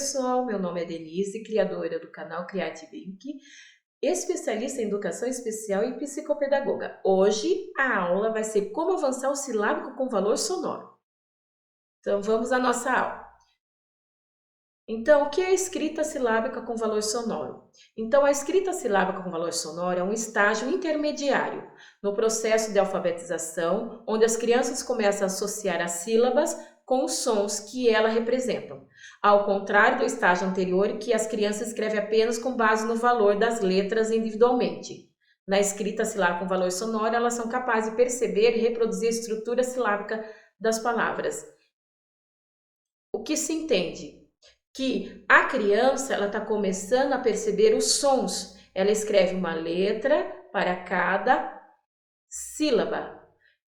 pessoal, meu nome é Denise, criadora do canal Creative Inc., especialista em educação especial e psicopedagoga. Hoje a aula vai ser como avançar o silábico com valor sonoro. Então vamos à nossa aula. Então, o que é a escrita silábica com valor sonoro? Então, a escrita silábica com valor sonoro é um estágio intermediário no processo de alfabetização, onde as crianças começam a associar as sílabas com os sons que elas representam, ao contrário do estágio anterior, que as crianças escrevem apenas com base no valor das letras individualmente. Na escrita silábica com valor sonoro, elas são capazes de perceber e reproduzir a estrutura silábica das palavras. O que se entende? Que a criança está começando a perceber os sons. Ela escreve uma letra para cada sílaba.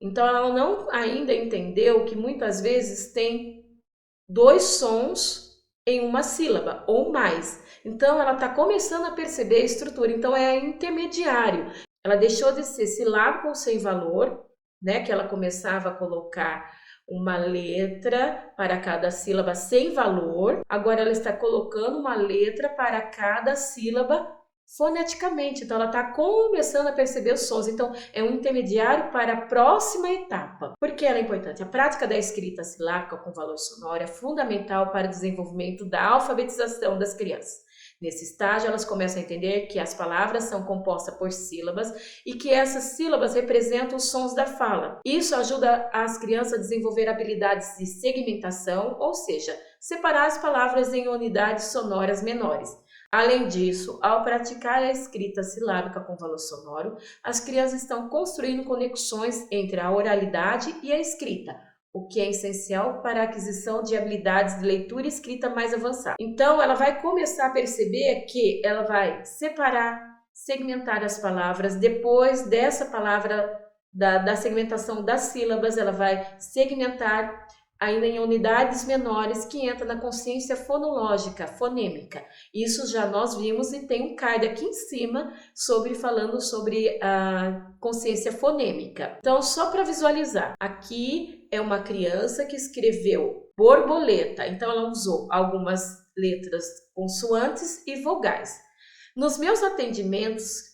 Então, ela não ainda entendeu que muitas vezes tem dois sons em uma sílaba ou mais. Então, ela está começando a perceber a estrutura. Então, é intermediário. Ela deixou de ser silábico sem valor, né? Que ela começava a colocar uma letra para cada sílaba sem valor. Agora ela está colocando uma letra para cada sílaba foneticamente. Então ela está começando a perceber os sons. Então é um intermediário para a próxima etapa. Por que ela é importante? A prática da escrita silábica com valor sonoro é fundamental para o desenvolvimento da alfabetização das crianças. Nesse estágio, elas começam a entender que as palavras são compostas por sílabas e que essas sílabas representam os sons da fala. Isso ajuda as crianças a desenvolver habilidades de segmentação, ou seja, separar as palavras em unidades sonoras menores. Além disso, ao praticar a escrita silábica com valor sonoro, as crianças estão construindo conexões entre a oralidade e a escrita, o que é essencial para a aquisição de habilidades de leitura e escrita mais avançada. Então, ela vai começar a perceber que ela vai separar, segmentar as palavras. Depois dessa palavra, da segmentação das sílabas, ela vai segmentar ainda em unidades menores, que entra na consciência fonológica, fonêmica. Isso já nós vimos e tem um card aqui em cima falando sobre a consciência fonêmica. Então, só para visualizar, aqui é uma criança que escreveu borboleta, então ela usou algumas letras consoantes e vogais. Nos meus atendimentos,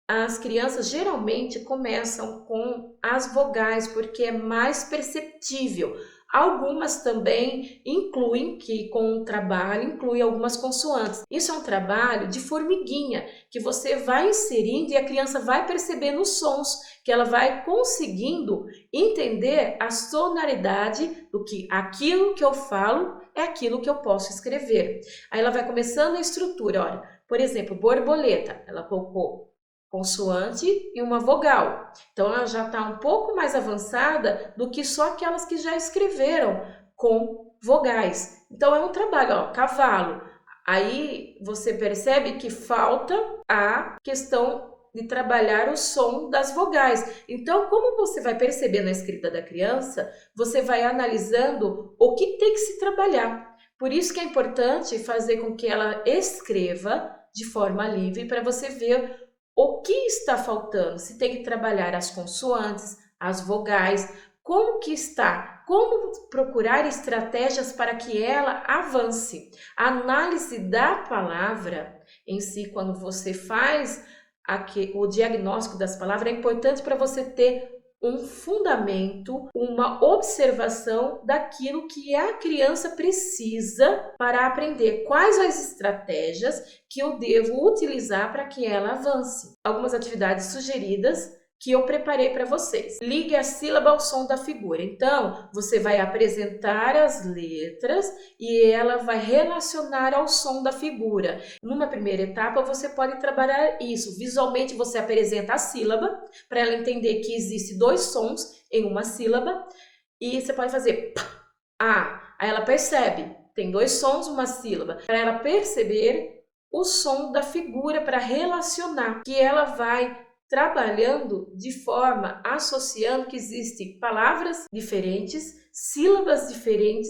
as crianças geralmente começam com as vogais, porque é mais perceptível. Algumas também incluem, que com o trabalho, inclui algumas consoantes. Isso é um trabalho de formiguinha, que você vai inserindo e a criança vai percebendo os sons, que ela vai conseguindo entender a sonoridade do que aquilo que eu falo é aquilo que eu posso escrever. Aí ela vai começando a estrutura, olha, por exemplo, borboleta, ela colocou consoante e uma vogal. Então, ela já está um pouco mais avançada do que só aquelas que já escreveram com vogais. Então, é um trabalho, ó, cavalo. Aí, você percebe que falta a questão de trabalhar o som das vogais. Então, como você vai perceber na escrita da criança, você vai analisando o que tem que se trabalhar. Por isso que é importante fazer com que ela escreva de forma livre para você ver o que está faltando, se tem que trabalhar as consoantes, as vogais, como que está, como procurar estratégias para que ela avance. A análise da palavra em si, quando você faz o diagnóstico das palavras, é importante para você ter um fundamento, uma observação daquilo que a criança precisa para aprender. Quais as estratégias que eu devo utilizar para que ela avance? Algumas atividades sugeridas que eu preparei para vocês. Ligue a sílaba ao som da figura. Então, você vai apresentar as letras e ela vai relacionar ao som da figura. Numa primeira etapa, você pode trabalhar isso. Visualmente, você apresenta a sílaba para ela entender que existe dois sons em uma sílaba e você pode fazer A. Aí ela percebe, tem dois sons, uma sílaba. Para ela perceber o som da figura, para relacionar, que ela vai trabalhando de forma associando que existem palavras diferentes, sílabas diferentes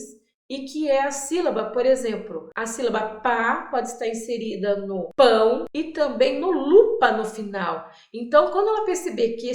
e que é a sílaba, por exemplo, a sílaba pá pode estar inserida no pão e também no lupa no final. Então, quando ela perceber que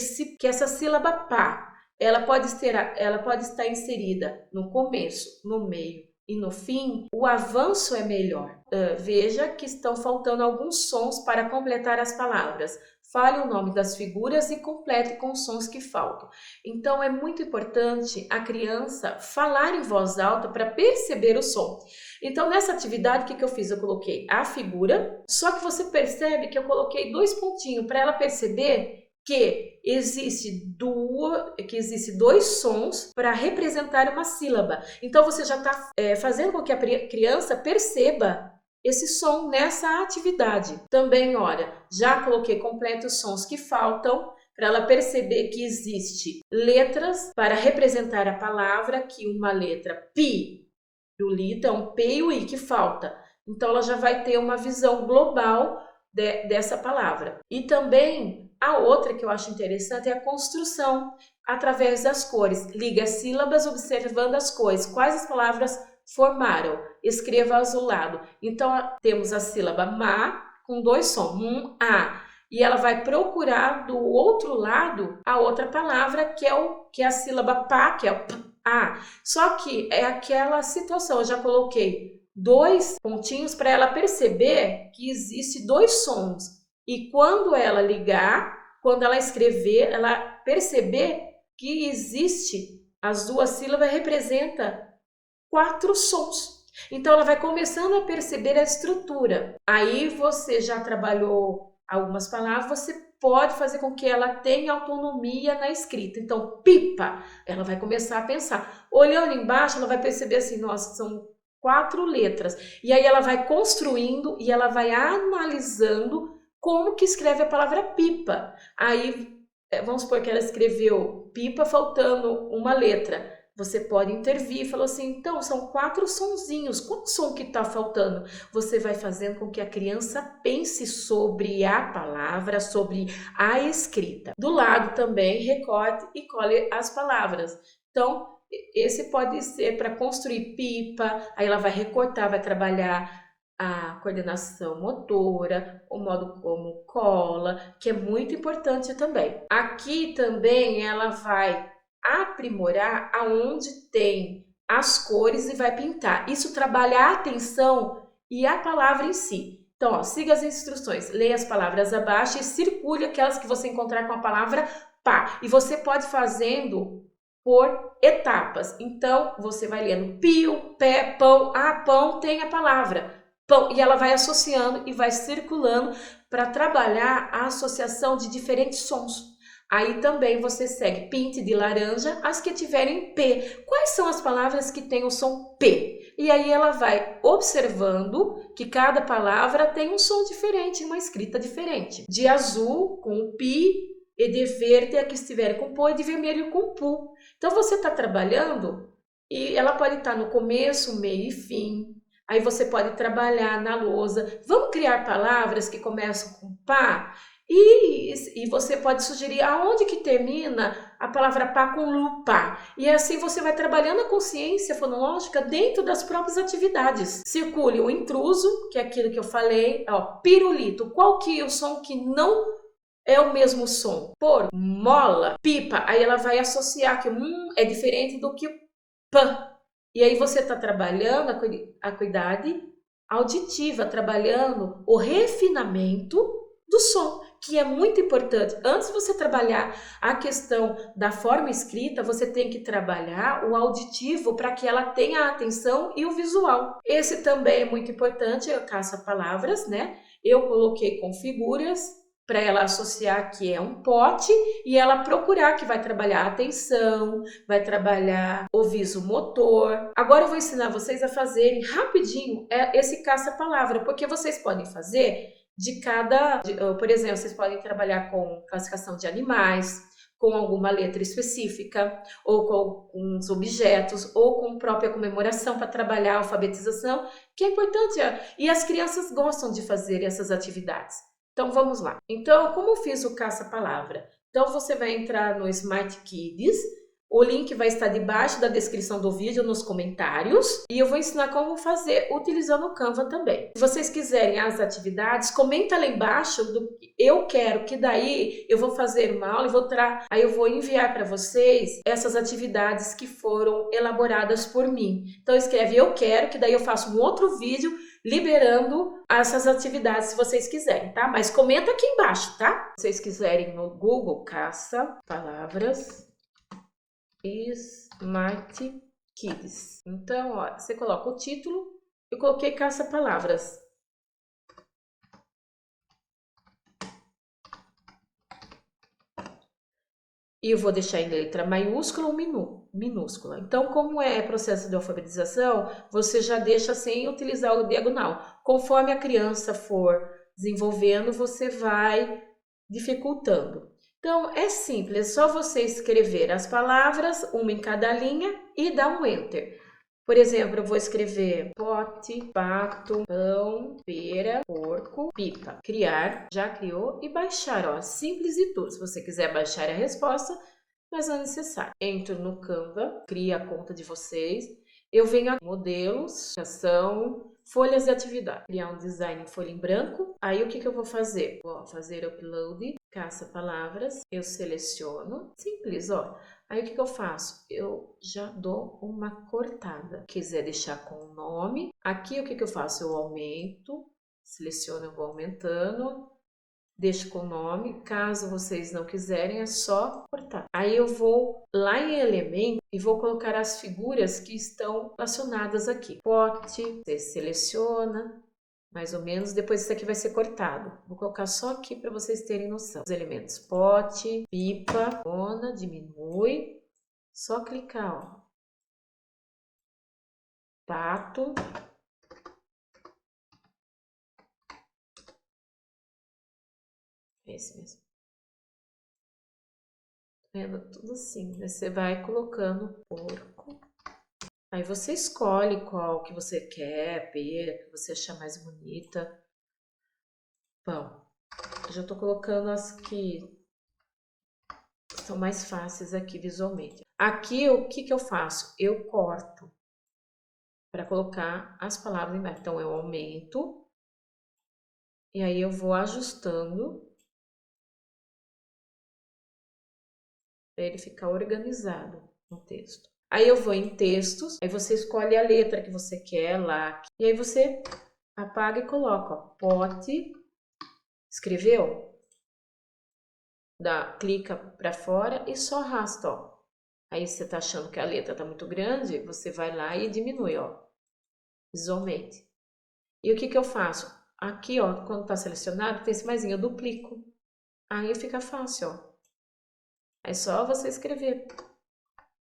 essa sílaba pá, ela pode estar inserida no começo, no meio e no fim, o avanço é melhor. Veja que estão faltando alguns sons para completar as palavras. Fale o nome das figuras e complete com os sons que faltam. Então, é muito importante a criança falar em voz alta para perceber o som. Então, nessa atividade, o que eu fiz? Eu coloquei a figura, só que você percebe que eu coloquei 2 pontinhos para ela perceber que existe 2 sons para representar uma sílaba. Então, você já está fazendo com que a criança perceba esse som nessa atividade. Também, olha, já coloquei complete os sons que faltam para ela perceber que existe letras para representar a palavra, que uma letra pi, o li, então P e o I que falta. Então, ela já vai ter uma visão global dessa palavra. E também, a outra que eu acho interessante é a construção através das cores. Ligue as sílabas observando as cores. Quais as palavras formaram? Escreva azulado. Então, temos a sílaba ma com 2 sons, a. E ela vai procurar do outro lado a outra palavra que é a sílaba pá, que é o p, a. Só que é aquela situação, eu já coloquei 2 pontinhos para ela perceber que existe 2 sons. E quando ela ligar, quando ela escrever, ela perceber que existe as 2 sílabas representa 4 sons. Então, ela vai começando a perceber a estrutura. Aí, você já trabalhou algumas palavras, você pode fazer com que ela tenha autonomia na escrita. Então, pipa, ela vai começar a pensar. Olhando embaixo, ela vai perceber assim, nossa, são 4 letras. E aí, ela vai construindo e ela vai analisando como que escreve a palavra pipa. Aí, vamos supor que ela escreveu pipa faltando uma letra. Você pode intervir e falar assim, então, são 4 sonzinhos, qual som que está faltando? Você vai fazendo com que a criança pense sobre a palavra, sobre a escrita. Do lado também, recorte e cole as palavras. Então, esse pode ser para construir pipa, aí ela vai recortar, vai trabalhar a coordenação motora, o modo como cola, que é muito importante também. Aqui também ela vai aprimorar aonde tem as cores e vai pintar. Isso trabalha a atenção e a palavra em si. Então, ó, siga as instruções, leia as palavras abaixo e circule aquelas que você encontrar com a palavra pá. E você pode fazendo por etapas. Então, você vai lendo pio, pé, pão. Ah, pão tem a palavra pão. E ela vai associando e vai circulando para trabalhar a associação de diferentes sons. Aí também você segue pinte de laranja as que tiverem P. Quais são as palavras que têm o som P? E aí ela vai observando que cada palavra tem um som diferente, uma escrita diferente. De azul com o pi e de verde a que estiver com pô e de vermelho com pu. Então você está trabalhando e ela pode estar no começo, meio e fim. Aí você pode trabalhar na lousa. Vamos criar palavras que começam com pá? E você pode sugerir aonde que termina a palavra pá com lupa. E assim você vai trabalhando a consciência fonológica dentro das próprias atividades. Circule o intruso, que é aquilo que eu falei, ó, pirulito. Qual que é o som que não é o mesmo som? Por mola, pipa. Aí ela vai associar que é diferente do que p. E aí você está trabalhando a acuidade auditiva, trabalhando o refinamento do som, que é muito importante. Antes de você trabalhar a questão da forma escrita, você tem que trabalhar o auditivo para que ela tenha a atenção e o visual. Esse também é muito importante, eu caça-palavras, né? Eu coloquei com figuras para ela associar que é um pote e ela procurar que vai trabalhar a atenção, vai trabalhar o viso motor. Agora eu vou ensinar vocês a fazerem rapidinho esse caça-palavra, porque vocês podem fazer por exemplo, vocês podem trabalhar com classificação de animais, com alguma letra específica, ou com alguns objetos, ou com própria comemoração para trabalhar a alfabetização, que é importante. E as crianças gostam de fazer essas atividades. Então, vamos lá. Então, como eu fiz o caça-palavra? Então, você vai entrar no Smart Kids, O link vai estar debaixo da descrição do vídeo, nos comentários. E eu vou ensinar como fazer utilizando o Canva também. Se vocês quiserem as atividades, comenta lá embaixo do que eu quero, que daí eu vou fazer uma aula e aí eu vou enviar para vocês essas atividades que foram elaboradas por mim. Então escreve eu quero, que daí eu faço um outro vídeo liberando essas atividades se vocês quiserem, tá? Mas comenta aqui embaixo, tá? Se vocês quiserem no Google, caça palavras Smart Kids. Então, ó, você coloca o título, eu coloquei caça-palavras. E eu vou deixar em letra maiúscula ou minúscula. Então, como é processo de alfabetização, você já deixa sem utilizar o diagonal. Conforme a criança for desenvolvendo, você vai dificultando. Então, é simples, é só você escrever as palavras, uma em cada linha, e dar um Enter. Por exemplo, eu vou escrever pote, pato, pão, pera, porco, pipa. Criar, já criou, e baixar, ó, simples e tudo. Se você quiser baixar a resposta, mas não é necessário. Entro no Canva, crio a conta de vocês. Eu venho aqui, modelos, ação, folhas de atividade. Criar um design em folha em branco. Aí o que eu vou fazer? Vou fazer upload, caça palavras, eu seleciono, simples, ó. Aí o que eu faço? Eu já dou uma cortada. Quiser deixar com o nome, aqui o que eu faço? Eu aumento, seleciono, eu vou aumentando, deixo com o nome. Caso vocês não quiserem, é só cortar. Aí eu vou lá em elemento e vou colocar as figuras que estão relacionadas aqui. Pote, você seleciona, mais ou menos, depois isso aqui vai ser cortado. Vou colocar só aqui para vocês terem noção. Os elementos pote, pipa, zona, diminui, só clicar, ó. Pato. Esse mesmo. Vendo tudo assim, né? Você vai colocando porco. Aí você escolhe qual que você quer, pera, que você achar mais bonita. Bom, eu já tô colocando as que são mais fáceis aqui visualmente. Aqui, o que eu faço? Eu corto para colocar as palavras embaixo. Então, eu aumento e aí eu vou ajustando para ele ficar organizado no texto. Aí eu vou em textos, aí você escolhe a letra que você quer lá, e aí você apaga e coloca, ó, pote, escreveu? Clica para fora e só arrasta, ó. Aí você tá achando que a letra tá muito grande, você vai lá e diminui, ó, visualmente. E o que eu faço? Aqui, ó, quando tá selecionado, tem esse maisinho, eu duplico. Aí fica fácil, ó. É só você escrever.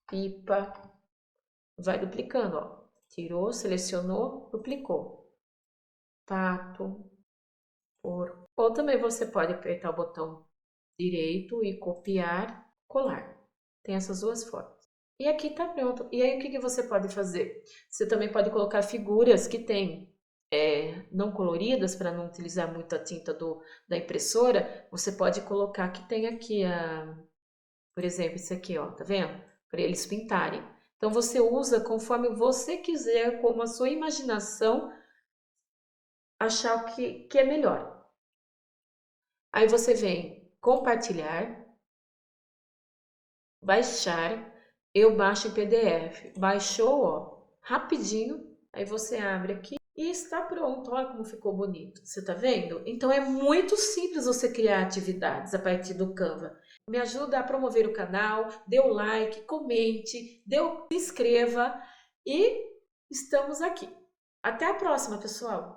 Pipa. Vai duplicando, ó. Tirou, selecionou, duplicou. Pato. Porco. Ou também você pode apertar o botão direito e copiar, colar. Tem essas duas formas. E aqui tá pronto. E aí o que você pode fazer? Você também pode colocar figuras que tem não coloridas, para não utilizar muita tinta da impressora. Você pode colocar que tem aqui, por exemplo, isso aqui, ó, tá vendo? Para eles pintarem. Então você usa conforme você quiser, como a sua imaginação achar o que é melhor. Aí você vem compartilhar, baixar, eu baixo em PDF. Baixou, ó, rapidinho, aí você abre aqui e está pronto. Olha como ficou bonito. Você tá vendo? Então é muito simples você criar atividades a partir do Canva. Me ajuda a promover o canal, dê o like, comente, se inscreva e estamos aqui. Até a próxima, pessoal!